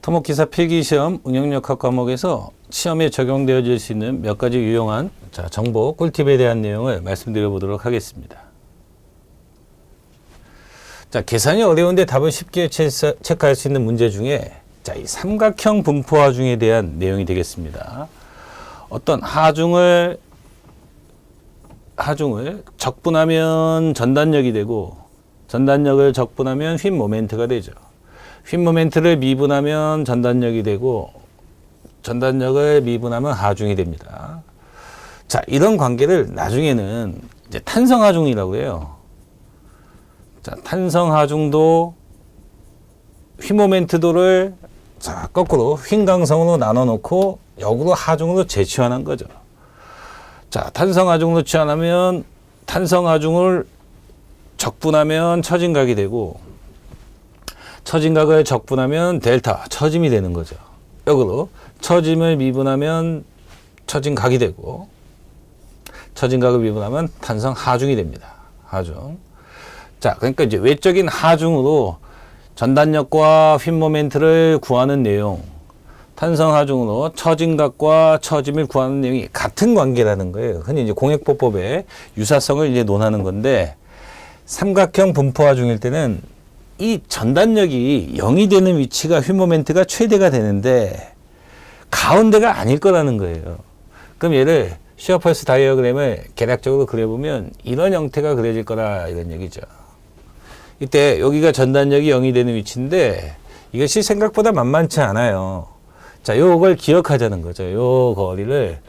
토목기사 필기시험 응용역학 과목에서 시험에 적용되어질 수 있는 몇 가지 유용한 정보, 꿀팁에 대한 내용을 말씀드려 보도록 하겠습니다. 계산이 어려운데 답을 쉽게 체크할 수 있는 문제 중에 이 삼각형 분포하중에 대한 내용이 되겠습니다. 어떤 하중을 적분하면 전단력이 되고, 전단력을 적분하면 휜 모멘트가 되죠. 휜 모멘트를 미분하면 전단력이 되고, 전단력을 미분하면 하중이 됩니다. 이런 관계를 나중에는 이제 탄성하중이라고 해요. 탄성하중도 휜 모멘트도를 거꾸로 휜 강성으로 나눠 놓고 역으로 하중으로 재치환한 거죠. 탄성하중으로 치환하면 탄성하중을 적분하면 처진각이 되고, 처진각을 적분하면 델타, 처짐이 되는 거죠. 역으로 처짐을 미분하면 처진각이 되고, 처진각을 미분하면 탄성하중이 됩니다. 하중. 그러니까 이제 외적인 하중으로 전단력과 휜 모멘트를 구하는 내용, 탄성하중으로 처진각과 처짐을 구하는 내용이 같은 관계라는 거예요. 흔히 이제 공역보법의 유사성을 이제 논하는 건데, 삼각형 분포하중일 때는 이 전단력이 0이 되는 위치가 휜 모멘트가 최대가 되는데 가운데가 아닐 거라는 거예요. 그럼 얘를 시어 펄스 다이어그램을 계략적으로 그려보면 이런 형태가 그려질 거라, 이런 얘기죠. 이때 여기가 전단력이 0이 되는 위치인데 이것이 생각보다 만만치 않아요. 요걸 기억하자는 거죠. 요 거리를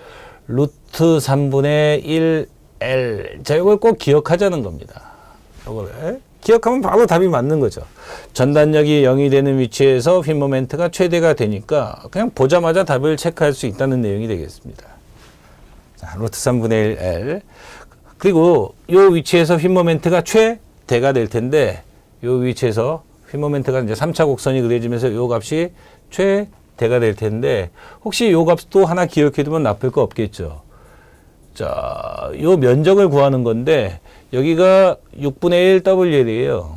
루트 3분의 1L. 요걸 꼭 기억하자는 겁니다. 요거를 기억하면 바로 답이 맞는 거죠. 전단력이 0이 되는 위치에서 휜 모멘트가 최대가 되니까 그냥 보자마자 답을 체크할 수 있다는 내용이 되겠습니다. 루트 3분의 1L. 그리고 요 위치에서 휜 모멘트가 최대가 될 텐데, 요 위치에서 휜 모멘트가 이제 3차 곡선이 그려지면서 요 값이 최대가 될 텐데, 혹시 요 값도 하나 기억해 두면 나쁠 거 없겠죠. 요 면적을 구하는 건데, 여기가 6분의 1WL이에요.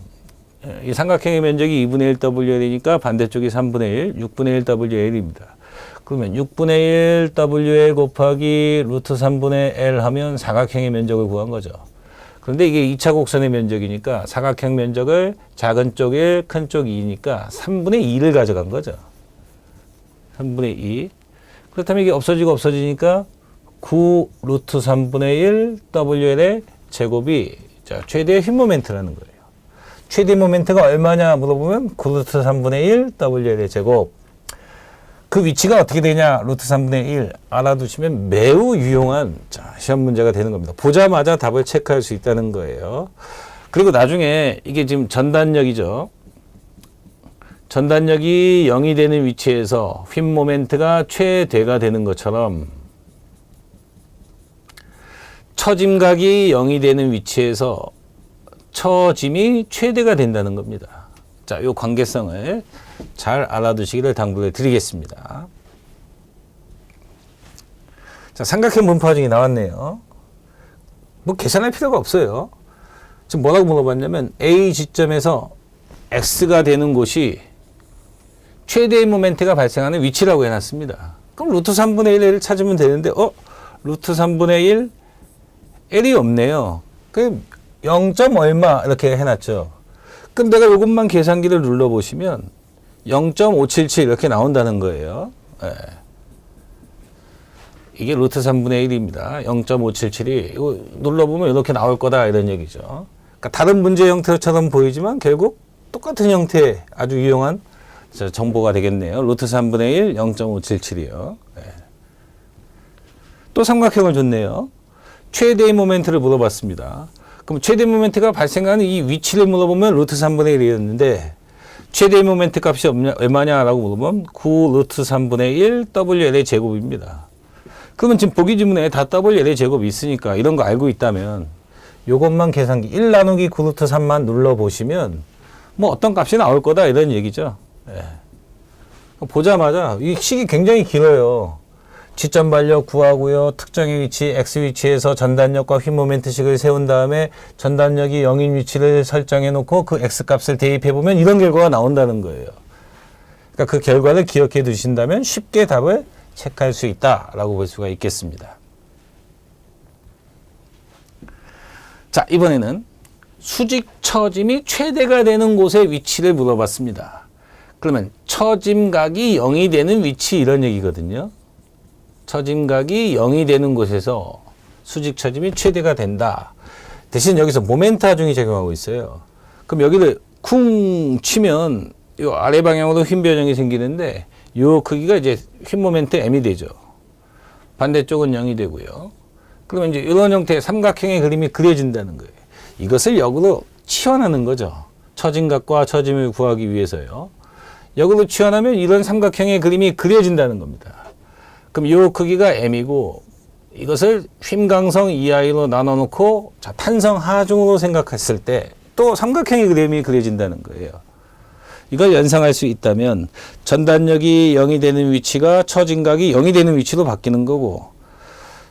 이 삼각형의 면적이 2분의 1WL이니까 반대쪽이 3분의 1, 6분의 1WL입니다. 그러면 6분의 1WL 곱하기 루트 3분의 L 하면 사각형의 면적을 구한 거죠. 그런데 이게 2차 곡선의 면적이니까 사각형 면적을 작은 쪽 1, 큰 쪽 2니까 3분의 2를 가져간 거죠. 3분의 2. 그렇다면 이게 없어지니까 9 루트 3분의 1 WL의 제곱이 최대의 휜 모멘트라는 거예요. 최대 모멘트가 얼마냐 물어보면 9 루트 3분의 1 WL의 제곱. 그 위치가 어떻게 되냐, 루트 3분의 1 알아두시면 매우 유용한 시험 문제가 되는 겁니다. 보자마자 답을 체크할 수 있다는 거예요. 그리고 나중에 이게 지금 전단력이죠. 전단력이 0이 되는 위치에서 휜 모멘트가 최대가 되는 것처럼 처짐각이 0이 되는 위치에서 처짐이 최대가 된다는 겁니다. 요 관계성을 잘 알아두시기를 당부를 드리겠습니다. 삼각형 분포하중이 나왔네요. 계산할 필요가 없어요. 지금 뭐라고 물어봤냐면 A 지점에서 X가 되는 곳이 최대의 모멘트가 발생하는 위치라고 해놨습니다. 그럼 루트 3분의 1L을 찾으면 되는데, 루트 3분의 1 L이 없네요. 그 0. 얼마 이렇게 해놨죠. 그럼 내가 이것만 계산기를 눌러보시면 0.577 이렇게 나온다는 거예요. 이게 루트 3분의 1입니다. 0.577이 이거 눌러보면 이렇게 나올 거다, 이런 얘기죠. 그러니까 다른 문제 형태처럼 보이지만 결국 똑같은 형태의 아주 유용한 정보가 되겠네요. 루트 3분의 1 0.577이요. 또 삼각형을 줬네요. 최대의 모멘트를 물어봤습니다. 그럼 최대 모멘트가 발생하는 이 위치를 물어보면 루트 3분의 1이었는데 최대의 모멘트 값이 얼마냐라고 물어보면 9 루트 3분의 1 WL의 제곱입니다. 그러면 지금 보기 지문에 다 WL의 제곱이 있으니까 이런 거 알고 있다면 요것만 계산기 1 나누기 9 루트 3만 눌러보시면 어떤 값이 나올 거다, 이런 얘기죠. 보자마자 이 식이 굉장히 길어요. 지점 반력 구하고요. 특정의 위치 X 위치에서 전단력과 휜 모멘트식을 세운 다음에 전단력이 0인 위치를 설정해 놓고 그 X 값을 대입해 보면 이런 결과가 나온다는 거예요. 그러니까 그 결과를 기억해 두신다면 쉽게 답을 체크할 수 있다라고 볼 수가 있겠습니다. 자, 이번에는 수직 처짐이 최대가 되는 곳의 위치를 물어봤습니다. 그러면 처짐각이 0이 되는 위치 이런 얘기거든요. 처짐각이 0이 되는 곳에서 수직 처짐이 최대가 된다. 대신 여기서 모멘트 하중이 작용하고 있어요. 그럼 여기를 쿵 치면 이 아래 방향으로 휨 변형이 생기는데 이 크기가 이제 휨 모멘트 m이 되죠. 반대쪽은 0이 되고요. 그러면 이제 이런 형태의 삼각형의 그림이 그려진다는 거예요. 이것을 역으로 치환하는 거죠. 처짐각과 처짐을 구하기 위해서요. 역으로 치환하면 이런 삼각형의 그림이 그려진다는 겁니다. 그럼 이 크기가 m이고 이것을 휨강성 EI로 나눠놓고 자, 탄성 하중으로 생각했을 때 또 삼각형의 그림이 그려진다는 거예요. 이걸 연상할 수 있다면 전단력이 0이 되는 위치가 처짐각이 0이 되는 위치로 바뀌는 거고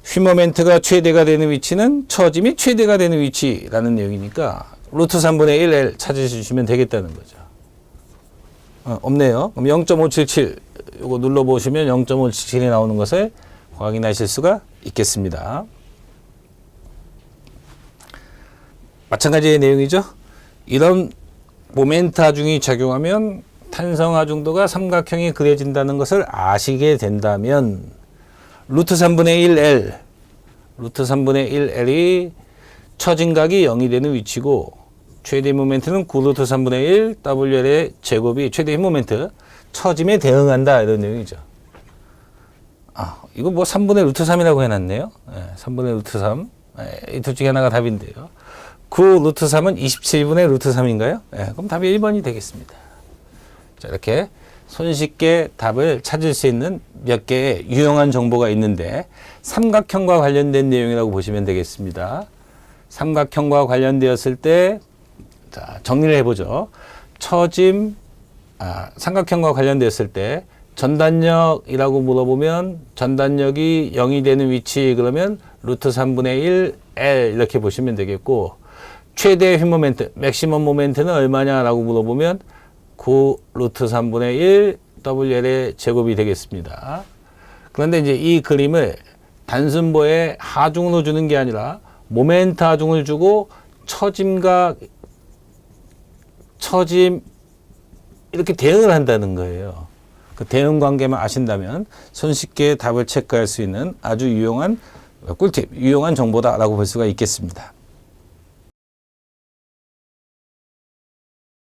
휨 모멘트가 최대가 되는 위치는 처짐이 최대가 되는 위치라는 내용이니까 루트 3분의 1L 찾아주시면 되겠다는 거죠. 없네요. 그럼 0.577 이거 눌러보시면 0.577이 나오는 것을 확인하실 수가 있겠습니다. 마찬가지의 내용이죠. 이런 모멘트 하중이 작용하면 탄성 하중도가 삼각형이 그려진다는 것을 아시게 된다면 루트 3분의 1L 루트 3분의 1L이 처짐각이 0이 되는 위치고 최대 모멘트는 9루트 3분의 1 WL의 제곱이 최대 힘 모멘트 처짐에 대응한다 이런 내용이죠. 이거 뭐 3분의 루트 3이라고 해놨네요. 3분의 루트 3. 이 둘 중에 하나가 답인데요. 9 루트 3은 27분의 루트 3인가요? 그럼 답이 1번이 되겠습니다. 자, 이렇게 손쉽게 답을 찾을 수 있는 몇 개의 유용한 정보가 있는데 삼각형과 관련된 내용이라고 보시면 되겠습니다. 삼각형과 관련되었을 때 자, 정리를 해보죠. 삼각형과 관련되었을 때 전단력이라고 물어보면 전단력이 0이 되는 위치 그러면 루트 3분의 1 L 이렇게 보시면 되겠고 최대 휨 모멘트, 맥시멈 모멘트는 얼마냐라고 물어보면 9 루트 3분의 1 WL의 제곱이 되겠습니다. 그런데 이제 이 그림을 단순보의 하중으로 주는 게 아니라 모멘트 하중을 주고 처짐 이렇게 대응을 한다는 거예요. 그 대응 관계만 아신다면 손쉽게 답을 체크할 수 있는 아주 유용한 꿀팁, 유용한 정보다라고 볼 수가 있겠습니다.